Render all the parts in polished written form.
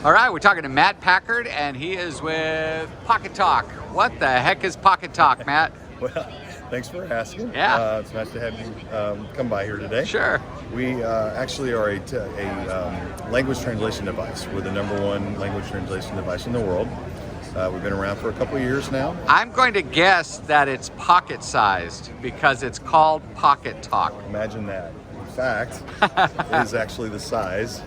All right, we're talking to Matt Packard, and he is with Pocketalk. What the heck is Pocketalk, Matt? Well, thanks for asking. Yeah. It's nice to have you come by here today. Sure. We actually are a language translation device. We're the #1 language translation device in the world. We've been around for a couple of years now. I'm going to guess that it's pocket-sized because it's called Pocketalk. Imagine that. In fact, it is actually the size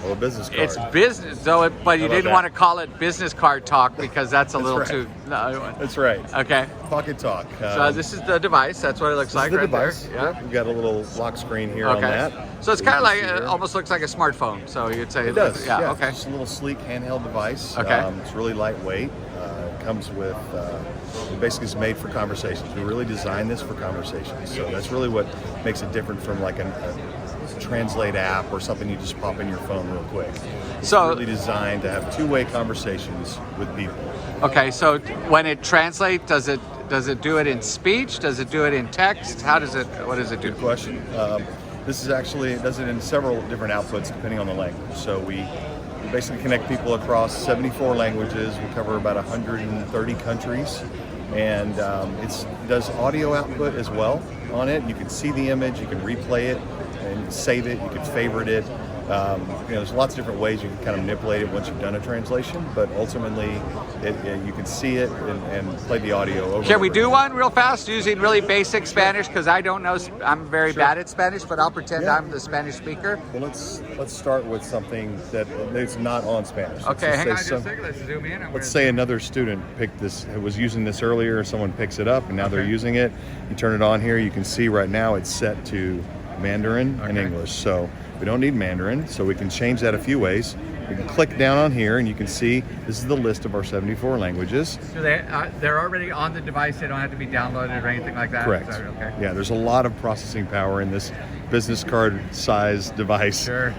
of a business card. It's business, though, but you didn't that? want to call it business card talk because that's a little right. too. No. That's right. Okay. Pocketalk. So this is the device. That's what it looks like the right device. there. Yeah. Yep. We've got a little lock screen here on that. So it's you kind of can like, see it here. almost looks like a smartphone. So you'd say. It does. Yeah. Okay. It's a little sleek handheld device. Okay. It's really lightweight. It comes with. Basically, it's made for conversations. We really designed this for conversations. So that's really what makes it different from like a translate app or something you just pop in your phone real quick. It's really designed to have two-way conversations with people. Okay, so when it translates, does it do it in speech? Does it do it in text? What does it do? Good question. This is actually, it does it in several different outputs depending on the language. So we basically connect people across 74 languages. We cover about 130 countries. And it does audio output as well on it. You can see the image, you can replay it, and save it, you can favorite it. There's lots of different ways you can kind of manipulate it once you've done a translation, but ultimately you can see it and play the audio over. Can we do one real fast using really basic Spanish? Because I don't know, I'm very bad at Spanish, but I'll pretend I'm the Spanish speaker. Well, let's start with something that's not on Spanish. Okay, hang on just a second, let's zoom in. Let's say another student picked this, was using this earlier, someone picks it up and now they're using it. You turn it on here, you can see right now it's set to Mandarin and English. So we don't need Mandarin, so we can change that a few ways. We can click down on here and you can see this is the list of our 74 languages. So they're already on the device, they don't have to be downloaded or anything like that? Correct. Okay. Yeah, there's a lot of processing power in this business card size device. Sure.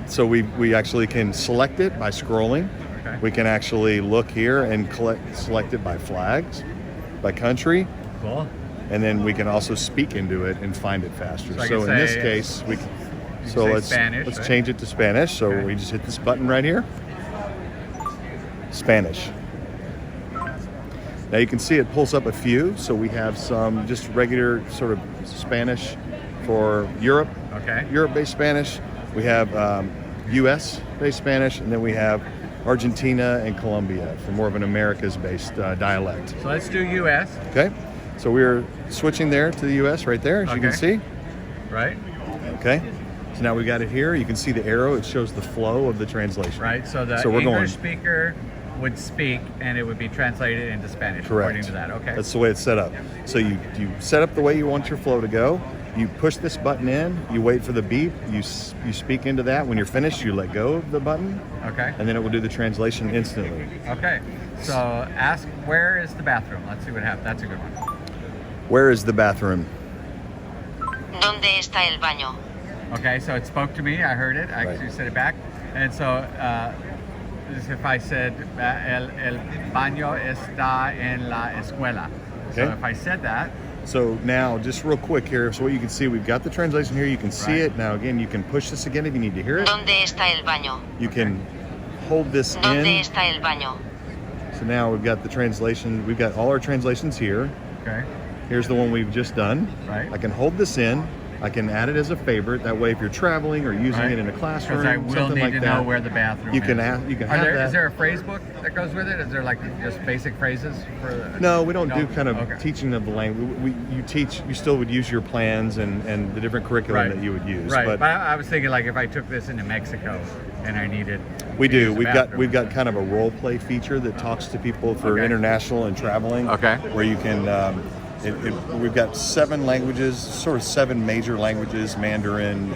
So we actually can select it by scrolling. Okay. We can actually look here and select it by flags, by country. Cool. And then we can also speak into it and find it faster. So in this case, we can. So let's change it to Spanish. So we just hit this button right here. Spanish. Now you can see it pulls up a few. So we have some just regular sort of Spanish for Europe. Okay. Europe-based Spanish. We have U.S.-based Spanish, and then we have Argentina and Colombia for more of an Americas-based dialect. So let's do U.S. Okay. So we're switching there to the U.S. right there, as you can see. Right. Okay. So now we got it here. You can see the arrow. It shows the flow of the translation. Right. So the English speaker would speak, and it would be translated into Spanish. Correct. According to that. Okay. That's the way it's set up. So you set up the way you want your flow to go. You push this button in. You wait for the beep. You speak into that. When you're finished, you let go of the button. Okay. And then it will do the translation instantly. Okay. So ask, where is the bathroom? Let's see what happens. That's a good one. Where is the bathroom? ¿Dónde está el baño? Okay, so it spoke to me. I heard it. I actually said it back. And so if I said, el baño está en la escuela. Okay. So if I said that. So now, just real quick here, so what you can see, we've got the translation here. You can see it. Now, again, you can push this again if you need to hear it. ¿Dónde está el baño? You can hold this in. ¿Dónde está el baño? So now we've got the translation. We've got all our translations here. Okay. Here's the one we've just done. Right. I can hold this in. I can add it as a favorite. That way, if you're traveling or using it in a classroom, because I will something need like to that, know where the bathroom you can is. have that. Is there a phrase book that goes with it? Is there like just basic phrases for? No, we don't do kind of teaching of the language. You still would use your plans and the different curriculum that you would use. Right. But I was thinking like if I took this into Mexico and I needed. We do. We've got kind of a role play feature that talks to people for international and traveling. Okay. Where you can. We've got 7 languages, sort of 7 major languages: Mandarin,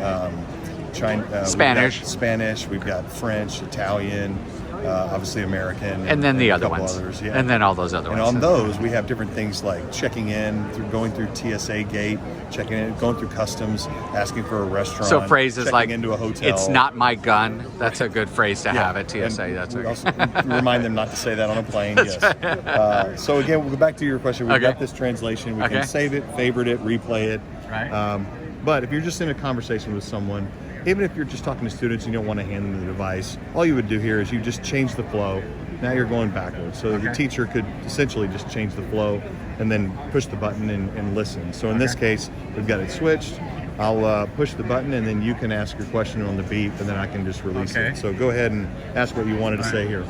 Spanish. We've got French, Italian, obviously American, and then the other ones, others, and then all those other ones. And on those, we have different things like checking in, going through TSA gate, checking in, going through customs, asking for a restaurant. So phrases checking like into a hotel. "It's not my gun." That's a good phrase to have at TSA. And we also remind them not to say that on a plane. Yes. So again, we'll go back to your question. We've got this translation. We can save it, favorite it, replay it. Right. But if you're just in a conversation with someone, Even if you're just talking to students and you don't want to hand them the device, all you would do here is you just change the flow. Now you're going backwards. So the teacher could essentially just change the flow and then push the button and listen. So in this case, we've got it switched. I'll push the button and then you can ask your question on the beep and then I can just release it. So go ahead and ask what you wanted to say here.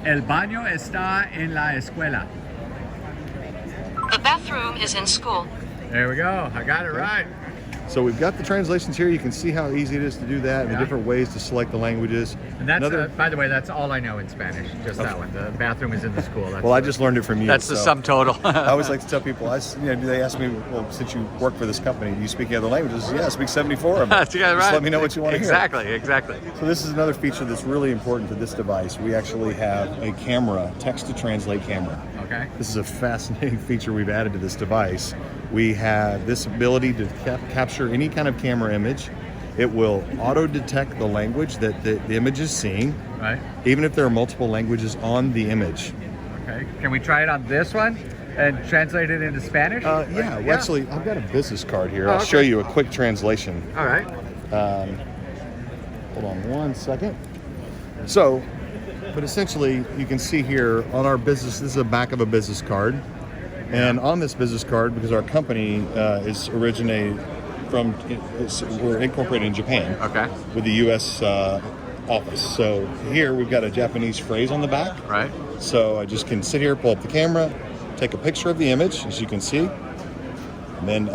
El baño está en la escuela. The bathroom is in school. There we go. I got it right. So we've got the translations here. You can see how easy it is to do that and the different ways to select the languages. And that's, by the way, that's all I know in Spanish, just that one. The bathroom is in the school. That's well, I just learned it from you. That's the sum total. I always like to tell people, they ask me, well, since you work for this company, do you speak any other languages? Yeah, I speak 74 of them. Just let me know what you want to hear. Exactly. So this is another feature that's really important to this device. We actually have a camera, text-to-translate camera. Okay. This is a fascinating feature we've added to this device. We have this ability to capture any kind of camera image. It will auto-detect the language that the image is seeing, right? Even if there are multiple languages on the image. Okay. Can we try it on this one and translate it into Spanish? Yeah. Well, actually, I've got a business card here. I'll show you a quick translation. All right. Hold on one second. So, but essentially, you can see here on our business, this is the back of a business card. And on this business card, because our company is originated from, we're incorporated in Japan with the U.S. Office. So here we've got a Japanese phrase on the back. Right. So I just can sit here, pull up the camera, take a picture of the image, as you can see. And then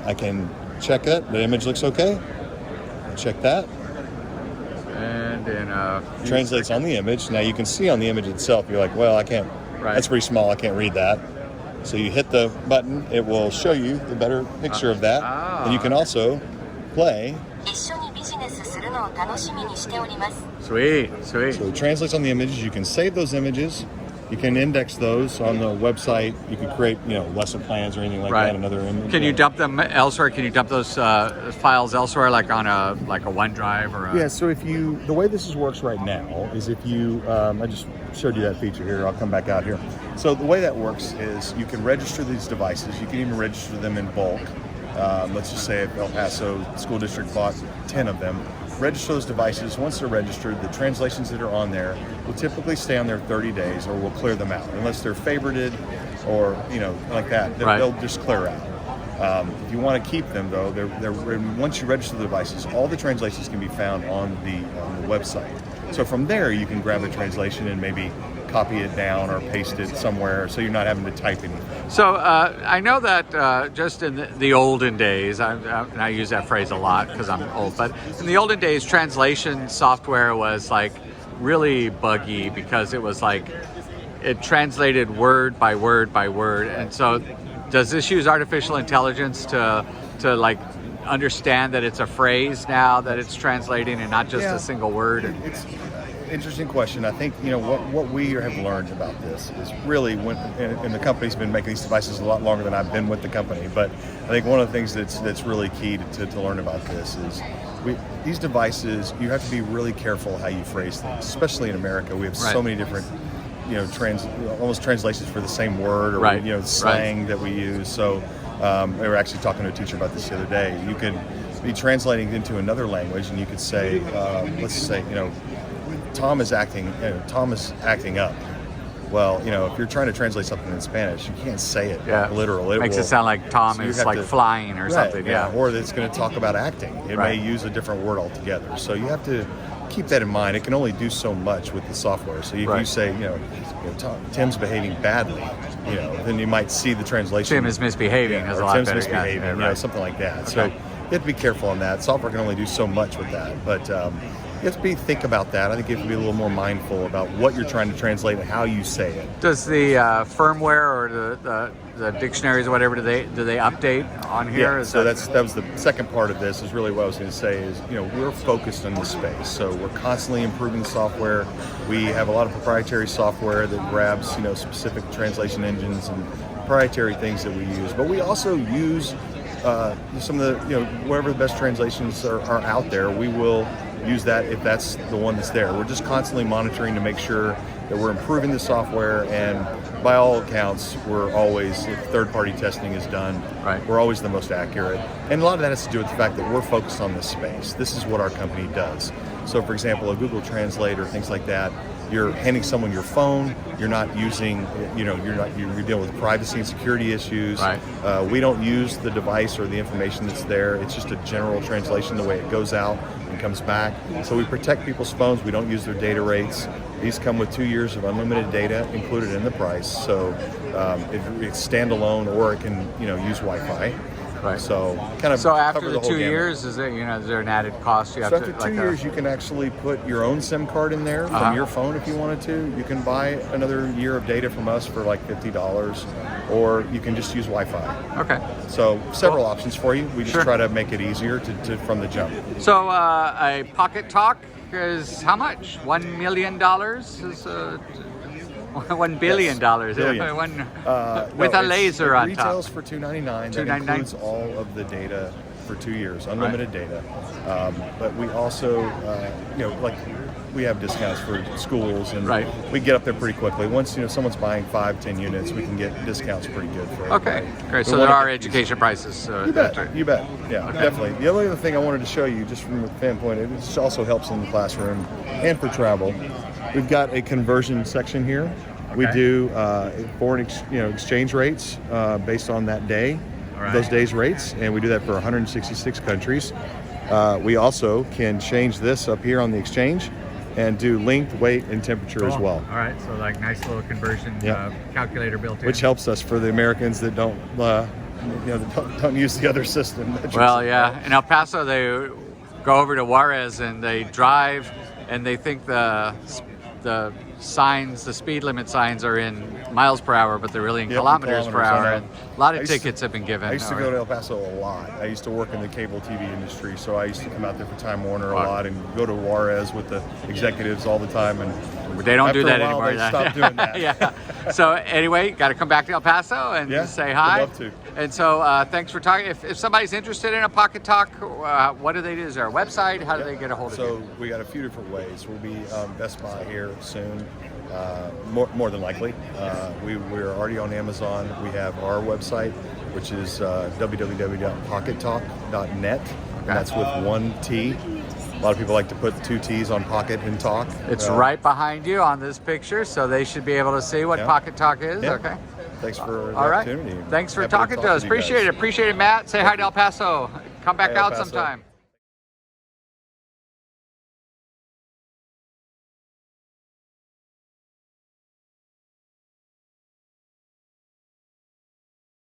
I can check it. The image looks okay. Check that. And then translates on the image. Now you can see on the image itself, you're like, well, I can't, that's pretty small, I can't read that. So you hit the button, it will show you the better picture of that. And you can also play. Sweet. So it translates on the images. You can save those images. You can index those on the website. You can create, lesson plans or anything like that. Another image. Can you dump them elsewhere? Can you dump those files elsewhere, like on a OneDrive or? Yeah. So the way this works right now is if you, I just showed you that feature here. I'll come back out here. So the way that works is you can register these devices. You can even register them in bulk. Let's just say if El Paso School District bought 10 of them. Register those devices. Once they're registered, the translations that are on there will typically stay on there 30 days or we'll clear them out. Unless they're favorited or, like that, they'll just clear out. If you want to keep them, though, once you register the devices, all the translations can be found on the website. So from there, you can grab a translation and maybe copy it down or paste it somewhere so you're not having to type anything. So I know that just in the olden days, I use that phrase a lot because I'm old, but in the olden days, translation software was like really buggy because it was like it translated word by word by word. And so does this use artificial intelligence to like understand that it's a phrase now that it's translating and not just a single word? It's interesting question. I think what we have learned about this is really and the company's been making these devices a lot longer than I've been with the company. But I think one of the things that's really key to learn about this is these devices, you have to be really careful how you phrase things, especially in America. We have so many different almost translations for the same word or slang that we use. So we were actually talking to a teacher about this the other day. You could be translating into another language and you could say, let's say, Tom is acting up. Well, if you're trying to translate something in Spanish, you can't say it literal. It makes it sound like Tom is like flying or something. Yeah. Or it's going to talk about acting. It may use a different word altogether. So you have to keep that in mind. It can only do so much with the software. So if you say, Tim's behaving badly, then you might see the translation. Tim is misbehaving. Is a lot Tim's better. misbehaving, something like that. Okay. So you have to be careful on that. Software can only do so much with that. But you have to think about that. I think you have to be a little more mindful about what you're trying to translate and how you say it. Does the firmware or the dictionaries or whatever, do they update on here? Yeah, so that was the second part of this is really what I was going to say is, we're focused on this space. So we're constantly improving the software. We have a lot of proprietary software that grabs, specific translation engines and proprietary things that we use. But we also use some of the, whatever the best translations are out there, we will use that if that's the one that's there. We're just constantly monitoring to make sure that we're improving the software and by all accounts, we're always, if third-party testing is done, Right. we're always the most accurate. And a lot of that has to do with the fact that we're focused on this space. This is what our company does. So, for example, a Google Translator, things like that, you're handing someone your phone, you're not using, you're dealing with privacy and security issues. Right. We don't use the device or the information that's there. It's just a general translation, the way it goes out and comes back. So we protect people's phones. We don't use their data rates. These come with 2 years of unlimited data included in the price. So it's standalone, or it can, use Wi-Fi. Right. So kind of. So after cover the whole 2 gamut. years, is there an added cost you have So to? after 2 years, you can actually put your own SIM card in there from your phone if you wanted to. You can buy another year of data from us for like $50, or you can just use Wi-Fi. Okay. So several options for you. We just Sure. try to make it easier to from the jump. So a Pocketalk is how much? $1 million is $1 billion. Billion. With a laser on top. Retails for $299. That $299. includes all of the data for 2 years, unlimited data. But we also, we have discounts for schools, and Right. we get up there pretty quickly. Once someone's buying 5-10 units, we can get discounts pretty good for Okay, everybody. great. We So there wanna are get- education prices. You bet. You bet. Yeah, definitely. The other thing I wanted to show you, just from a standpoint, it also helps in the classroom and for travel. We've got a conversion section here. We Okay. do foreign exchange rates based on that day, right. those days' rates, and we do that for 166 countries. We also can change this up here on the exchange and do length, weight, and temperature as well, All right, so like nice little conversion Yeah. calculator built in. which helps us for the Americans that don't use the other system. that you're Well, saying. yeah. In El Paso, they go over to Juarez and they drive, and they think the signs, the speed limit signs, are in miles per hour, but they're really in Yep, kilometers per kilometers, I hour. know. And a lot I of used to- tickets have been given. I used to go to El Paso a lot. I used to work in the cable TV industry, so I used to come out there for Time Warner a Wow. lot and go to Juarez with the executives all the time. And They don't after do that a while, anymore. They stopped doing that. Yeah. So anyway, got to come back to El Paso and Yeah, say would hi. love to. And so thanks for talking. If somebody's interested in a Pocketalk, what do they do? Is there a website? How do they get a hold of So you? we got a few different ways. We'll be Best Buy here soon, more than likely. We're already on Amazon. We have our website, which is www.pocketalk.net. And that's with one T. A lot of people like to put 2 T's on pocket and talk. It's right behind you on this picture, so they should be able to see what Yeah. Pocketalk is. Yeah. Okay. Thanks for the All right. opportunity. Thanks for Happy to talking talk to us. you Appreciate guys. it. Appreciate it, Matt. Say hi to El Paso. Come back Hey, El out Paso. sometime.